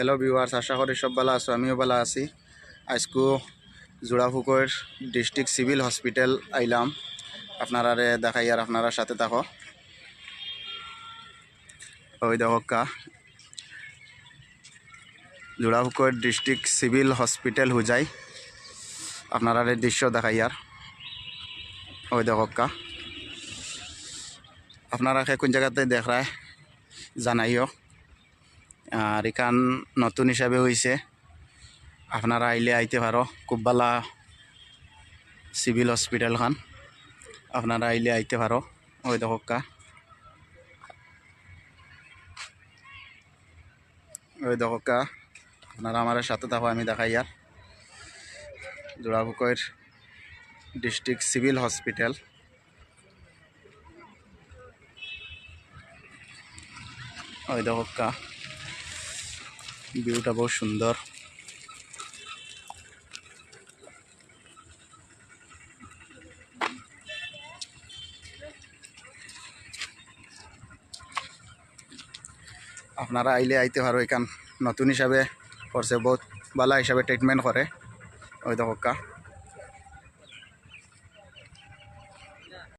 Hello viewers, আশা করি সব ভালো আছো। আমিও ভালো আছি। আজকু জোড়াফুকর ডিস্ট্রিক্ট সিভিল হসপিটাল আইলাম আপনারা দেখাই, আর আপনারা সাথে থাকো। ওই দেখা জোড়াফুকর ডিস্ট্রিক্ট সিভিল হসপিটাল হুজাই, আপনারা দৃশ্য দেখাই। আর ওই দেখা আপনারা কোন জায়গাতে দেখায় জানাইও। আর এখান নতুন হিসাবে হয়েছে, আপনারা আইলে আইতে পারো। খুব ভালো সিভিল হসপিটাল খান, আপনারা আইলে আইতে পারো। ওই দেখা ওই দেখা আপনারা আমার সাথে থাকো, আমি দেখাই। আর জোড়াফুকর ডিস্ট্রিক্ট সিভিল হসপিটাল, ওই দেখা ভিউটা বহুত সুন্দর। আপনারা আইলে আইতে পারো। এখান নতুন হিসাবে করছে, বহুত ভালো হিসাবে ট্রিটমেন্ট করে। ওই দেখা